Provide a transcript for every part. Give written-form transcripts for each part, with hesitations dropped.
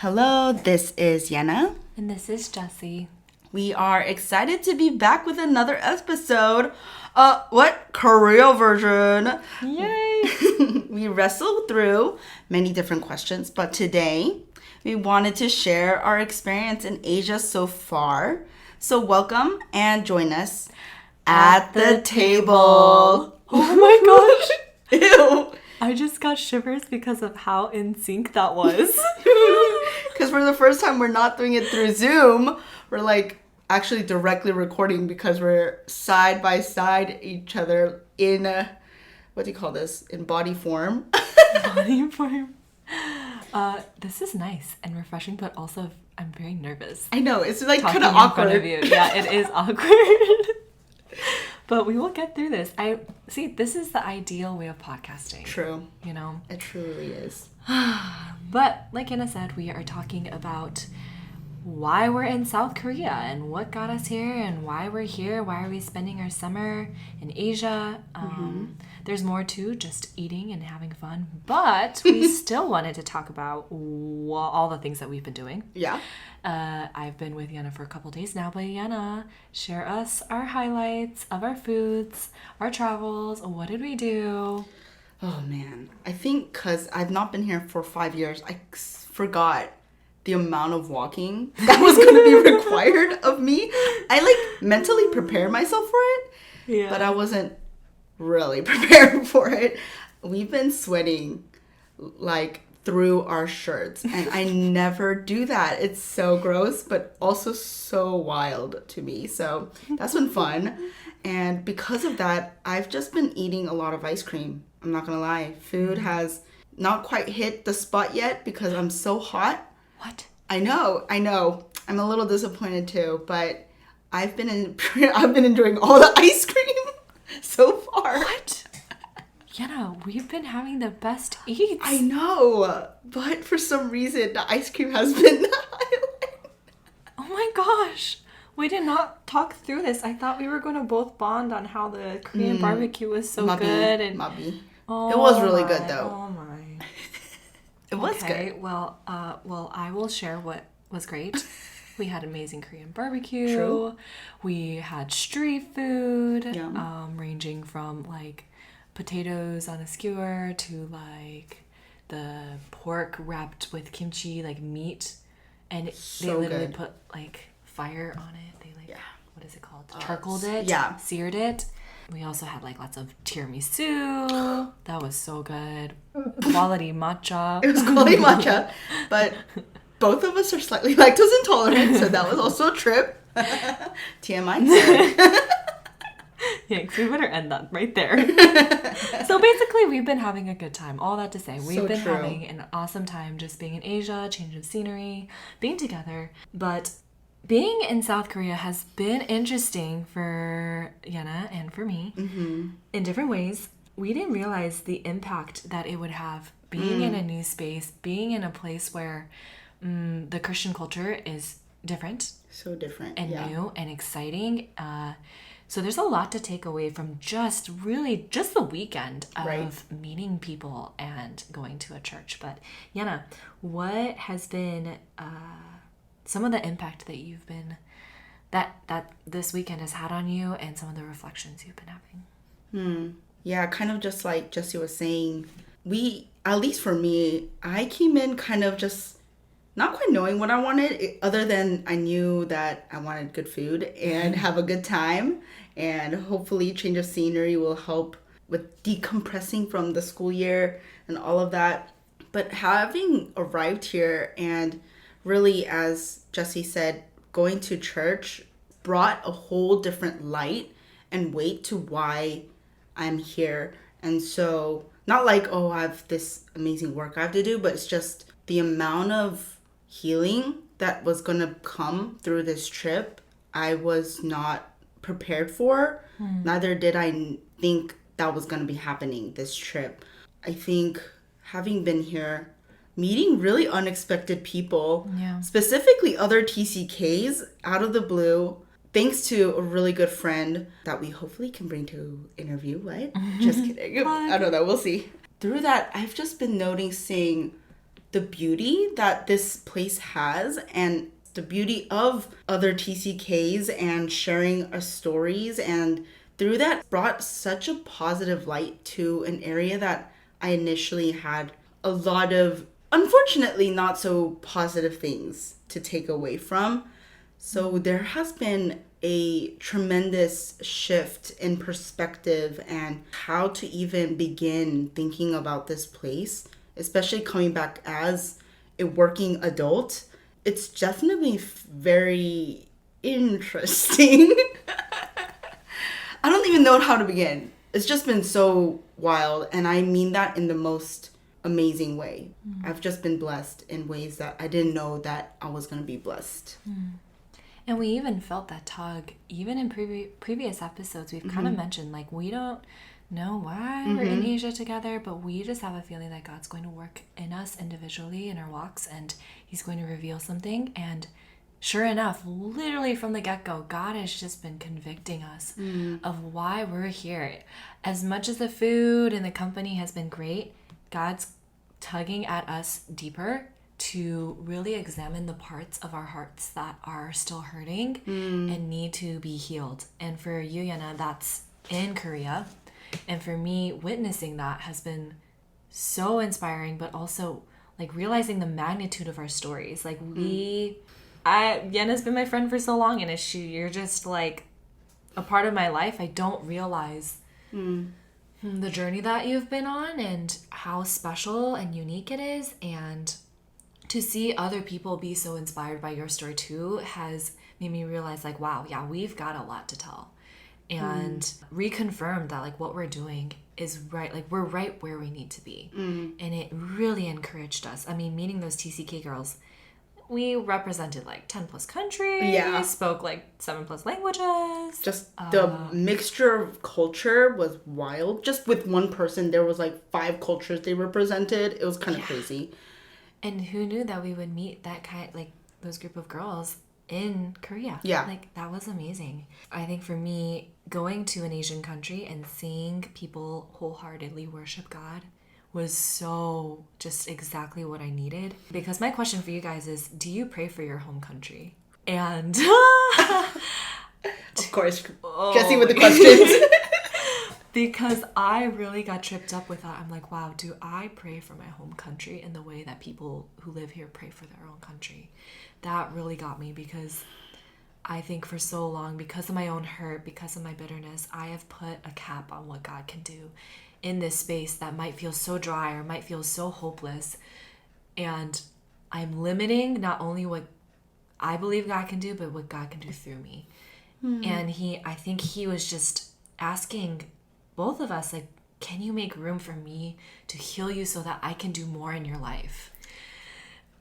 Hello, this is Yehna. And this is Jessie. We are excited to be back with another episode. Korea version. Yay! We wrestled through many different questions, but today we wanted to share our experience in Asia so far. So welcome and join us at the table. Oh my gosh! Ew. I just got shivers because of how in sync that was. Because for the first time, we're not doing it through Zoom. We're like actually directly recording because we're side by side each other in what do you call this? In body form. Body form. This is nice and refreshing, but also I'm very nervous. I know, it's like Talking kind of in front awkward. of you. Yeah, it is awkward. But we will get through this. This is the ideal way of podcasting. True. You know? It truly is. But like Anna said, we are talking about why we're in South Korea and what got us here and why we're here. Why are we spending our summer in Asia? There's more to just eating and having fun. But we still wanted to talk about all the things that we've been doing. Yeah. I've been with Yehna for a couple days now, but Yehna, share us our highlights of our foods, our travels. What did we do? Oh man. I think because I've not been here for 5 years, I forgot the amount of walking that was going to be required of me. I like mentally prepared myself for it, Yeah. but I wasn't really prepared for it. We've been sweating like through our shirts, and I never do that. It's so gross, but also so wild to me. So that's been fun. And because of that, I've just been eating a lot of ice cream. I'm not gonna lie. Food has not quite hit the spot yet because I'm so hot. What? I know. I'm a little disappointed too, but I've been enjoying all the ice cream so far. What? Yehna, we've been having the best eats. I know, but for some reason the ice cream has been the highlight. Oh my gosh. We did not talk through this. I thought we were going to both bond on how the Korean barbecue was so good. And Oh, it was really good though. Oh my. It was Okay, good. well, I will share what was great. We had amazing Korean barbecue. True. We had street food, Yum. ranging from like potatoes on a skewer to like the pork wrapped with kimchi, like meat, and they So literally good. put like fire on it. They like what is it called? Charcoaled Charcoaled it. yeah. Seared it. We also had like lots of tiramisu. That was so good. Quality matcha. It was quality matcha, but both of us are slightly lactose intolerant, so that was also a trip. TMI. Thanks. We better end that right there. So basically, we've been having a good time. All that to say, we've been true. having an awesome time just being in Asia, change of scenery, being together. But being in South Korea has been interesting for Yehna and for me in different ways. We didn't realize the impact that it would have being in a new space, being in a place where the Christian culture is different So different. and yeah. new and exciting. So there's a lot to take away from just the weekend of Right. meeting people and going to a church. But Yehna, what has been some of the impact that you've been that this weekend has had on you, and some of the reflections you've been having? Yeah, kind of just like Jessie was saying, at least for me, I came in kind of just not quite knowing what I wanted, other than I knew that I wanted good food and have a good time, and hopefully change of scenery will help with decompressing from the school year and all of that. But having arrived here and really, as Jessie said, going to church brought a whole different light and weight to why I'm here. And so, not like, oh, I have this amazing work I have to do, but it's just the amount of healing that was going to come through this trip, I was not prepared for. Neither did I think that was going to be happening this trip. I think having been here, meeting really unexpected people, specifically other TCKs out of the blue, thanks to a really good friend that we hopefully can bring to interview, right? Just kidding. I don't know. We'll see. Through that, I've just been noticing the beauty that this place has and the beauty of other TCKs and sharing our stories, and through that brought such a positive light to an area that I initially had a lot of, unfortunately, not so positive things to take away from. So there has been a tremendous shift in perspective and how to even begin thinking about this place, especially coming back as a working adult. It's definitely very interesting. I don't even know how to begin. It's just been so wild, and I mean that in the most amazing way. I've just been blessed in ways that I didn't know that I was going to be blessed. And we even felt that tug, even in previous episodes, we've kind of mentioned, like, we don't know why we're in Asia together, but we just have a feeling that God's going to work in us individually in our walks, and he's going to reveal something. And sure enough, literally from the get-go, God has just been convicting us of why we're here. As much as the food and the company has been great, God's tugging at us deeper to really examine the parts of our hearts that are still hurting and need to be healed. And for you, Yehna, that's in Korea. And for me, witnessing that has been so inspiring, but also like realizing the magnitude of our stories. Like Yehna's been my friend for so long, and you're just like a part of my life. I don't realize the journey that you've been on and how special and unique it is. And to see other people be so inspired by your story too has made me realize, like, wow, yeah, we've got a lot to tell. And reconfirmed that, like, what we're doing is right. Like, we're right where we need to be. And it really encouraged us. I mean, meeting those TCK girls, we represented like 10 plus countries. Yeah. Spoke like 7 plus languages. Just the mixture of culture was wild. Just with one person, there was like 5 cultures they represented. It was kind of crazy. And who knew that we would meet those group of girls in Korea? Yeah. Like, that was amazing. I think for me, going to an Asian country and seeing people wholeheartedly worship God was so just exactly what I needed. Because my question for you guys is, do you pray for your home country? And of course, Jessie with the questions. Because I really got tripped up with that. I'm like, wow, do I pray for my home country in the way that people who live here pray for their own country? That really got me, because I think for so long, because of my own hurt, because of my bitterness, I have put a cap on what God can do in this space that might feel so dry or might feel so hopeless. And I'm limiting not only what I believe God can do, but what God can do through me. And I think he was just asking both of us, like, can you make room for me to heal you so that I can do more in your life?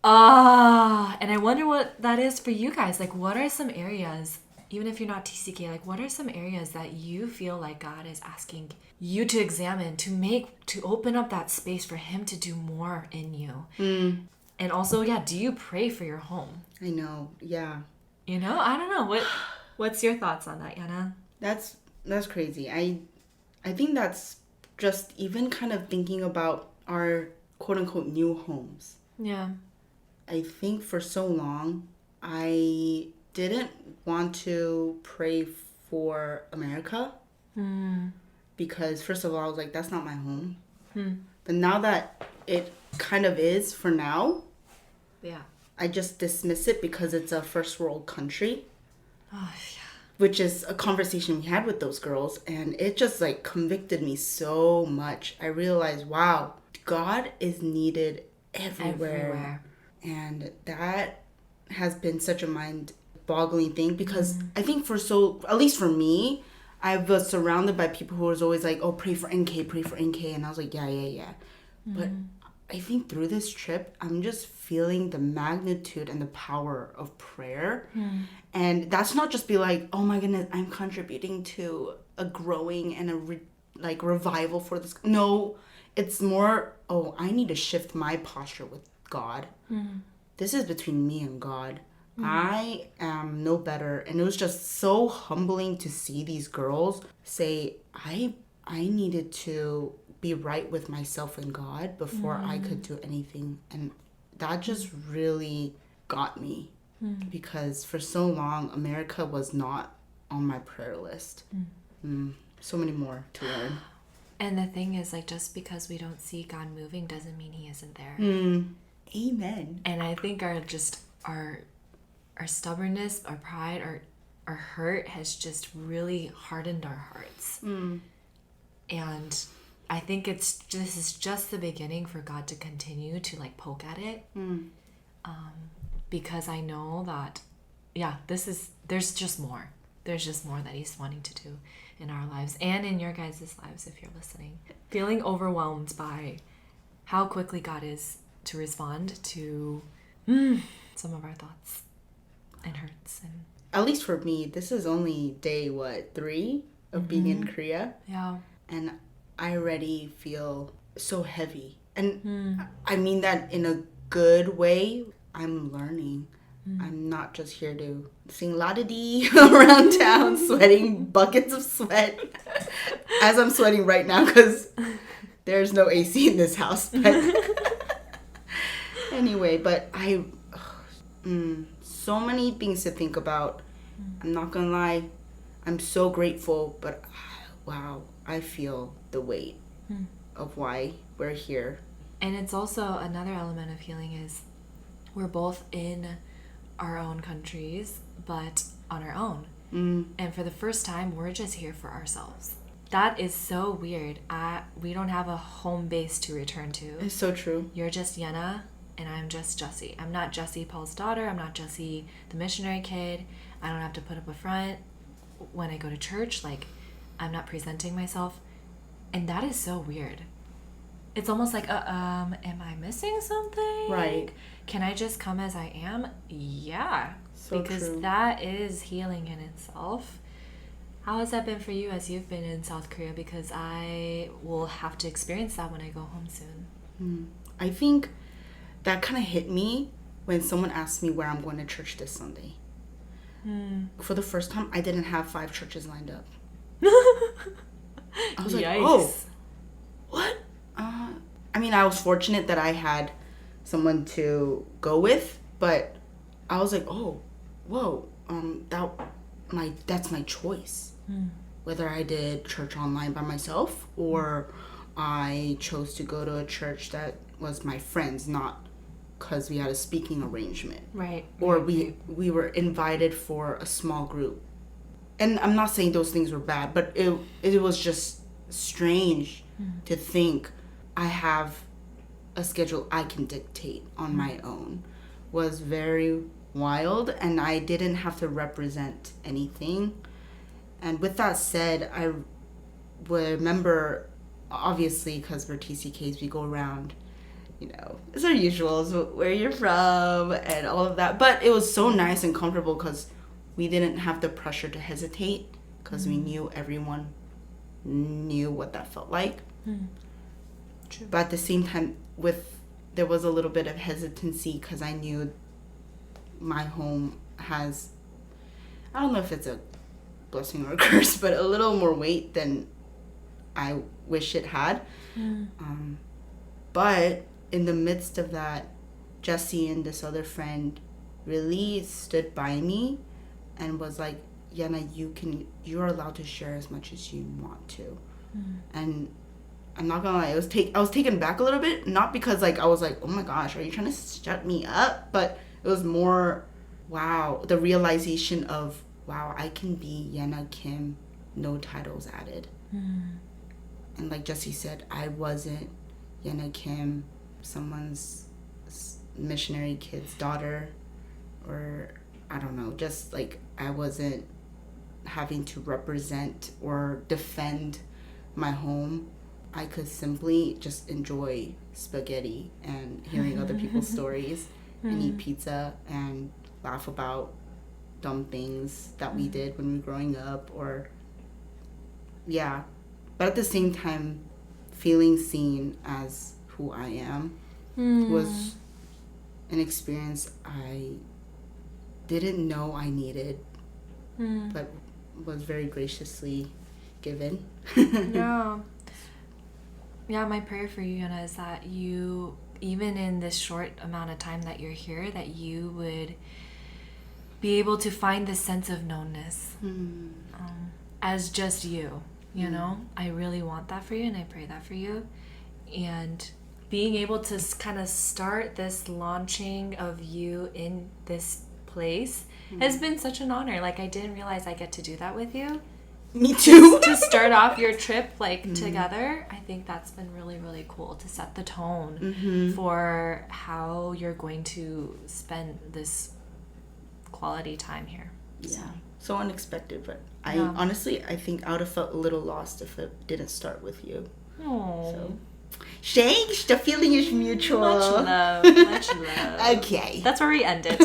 And I wonder what that is for you guys. Like, what are some areas, even if you're not TCK, like, what are some areas that you feel like God is asking you to examine, to open up that space for him to do more in you? And also, do you pray for your home? I know, yeah. You know, I don't know. What's your thoughts on that, Yehna? That's crazy. I think that's just even kind of thinking about our quote-unquote new homes. Yeah. I think for so long, I didn't want to pray for America. Because first of all, I was like, that's not my home. But now that it kind of is for now, I just dismiss it because it's a first world country. Oh, yeah. Which is a conversation we had with those girls, and it just like convicted me so much. I realized, wow, God is needed everywhere. And that has been such a mind-boggling thing, because I think at least for me, I was surrounded by people who was always like, oh, pray for NK. And I was like, yeah. But I think through this trip, I'm just feeling the magnitude and the power of prayer. And that's not just be like, oh my goodness, I'm contributing to a growing and a revival for this. No, it's more, oh, I need to shift my posture with God. This is between me and God. I am no better. And it was just so humbling to see these girls say, I needed to be right with myself and God before I could do anything. And that just really got me because for so long, America was not on my prayer list. So many more to learn. And the thing is, like, just because we don't see God moving doesn't mean he isn't there. Amen. And I think our stubbornness, our pride, our hurt has just really hardened our hearts. And I think this is just the beginning for God to continue to like poke at it. Because I know that, there's just more. There's just more that he's wanting to do in our lives and in your guys' lives if you're listening. Feeling overwhelmed by how quickly God is to respond to some of our thoughts and hurts. And at least for me, this is only day, 3 of being in Korea? Yeah. And I already feel so heavy. And I mean that in a good way. I'm learning. I'm not just here to sing la-da-dee around town, sweating buckets of sweat. As I'm sweating right now because there's no AC in this house. But anyway, but so many things to think about. I'm not gonna lie, I'm so grateful, but wow, I feel the weight of why we're here. And it's also another element of healing is we're both in our own countries, but on our own. And for the first time, we're just here for ourselves. That is so weird. We don't have a home base to return to. It's so true. You're just Yehna, and I'm just Jessie. I'm not Jessie, Paul's daughter. I'm not Jessie, the missionary kid. I don't have to put up a front when I go to church. Like, I'm not presenting myself. And that is so weird. It's almost like, am I missing something? Right. Can I just come as I am? Yeah. So because true. that is healing in itself. How has that been for you as you've been in South Korea? Because I will have to experience that when I go home soon. I think that kind of hit me when someone asked me where I'm going to church this Sunday. For the first time, I didn't have 5 churches lined up. I was like, Yikes. oh, what? I mean, I was fortunate that I had someone to go with, but I was like, oh, whoa, that's my choice. Whether I did church online by myself or I chose to go to a church that was my friends, not because we had a speaking arrangement. Right. Or we were invited for a small group. And I'm not saying those things were bad, but it was just strange to think I have a schedule I can dictate on my own. Was very wild, and I didn't have to represent anything. And with that said, I remember, obviously, because we're TCKs, we go around, it's our usuals, where you're from, and all of that. But it was so nice and comfortable because we didn't have the pressure to hesitate because we knew everyone knew what that felt like. True. But at the same time, there was a little bit of hesitancy because I knew my home has, I don't know if it's a blessing or a curse, but a little more weight than I wish it had. But in the midst of that, Jessie and this other friend really stood by me and was like, Yehna, you're allowed to share as much as you want to. And I'm not gonna lie, I was taken back a little bit, not because I was like, oh my gosh, are you trying to shut me up? But it was more, wow, the realization of, wow, I can be Yehna Kim, no titles added. And like Jessie said, I wasn't Yehna Kim, someone's missionary kid's daughter, or I don't know, just like I wasn't having to represent or defend my home. I could simply just enjoy spaghetti and hearing other people's stories and eat pizza and laugh about dumb things that we did when we were growing up, or but at the same time feeling seen as who I am was an experience I didn't know I needed, but was very graciously given. Yeah, my prayer for you, Yehna, is that you even in this short amount of time that you're here, that you would be able to find this sense of knownness as just you, you know? I really want that for you, and I pray that for you. And being able to kind of start this launching of you in this place has been such an honor. Like, I didn't realize I get to do that with you. Me too. To start off your trip, like, together. I think that's been really, really cool to set the tone for how you're going to spend this quality time here. Yeah. So unexpected, but honestly, I think I would have felt a little lost if it didn't start with you. Oh. So. Thanks. The feeling is mutual. Much love. Much love. Okay. That's where we ended.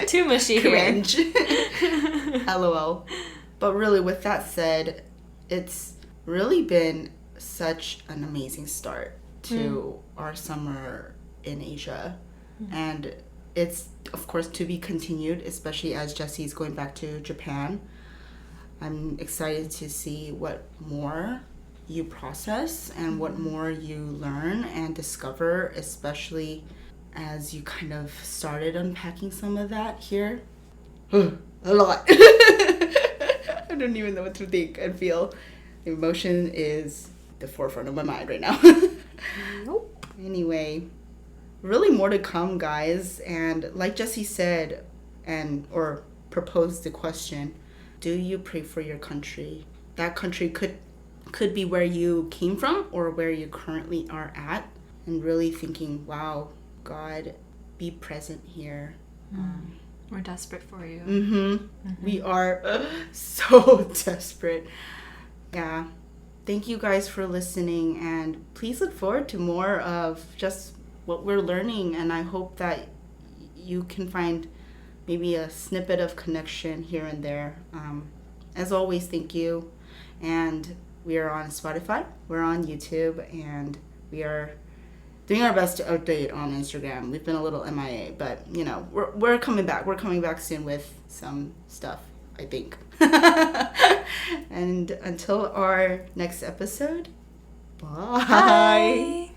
Too mushy Cringe. here. LOL. But really, with that said, it's really been such an amazing start to our summer in Asia. And it's, of course, to be continued, especially as Jessie's going back to Japan. I'm excited to see what more you process and what more you learn and discover, especially as you kind of started unpacking some of that here. A lot. I don't even know what to think and feel. Emotion is the forefront of my mind right now. Nope. Anyway, really more to come, guys. And like Jessie said, or proposed the question, do you pray for your country? That country could be where you came from or where you currently are at, and really thinking, wow, God, be present here. We're desperate for you. We are so desperate. Yeah. Thank you guys for listening, and please look forward to more of just what we're learning, and I hope that you can find maybe a snippet of connection here and there. As always, thank you. And we are on Spotify, we're on YouTube, and we are doing our best to update on Instagram. We've been a little MIA, but, you know, we're coming back. We're coming back soon with some stuff, I think. And until our next episode, bye. Bye.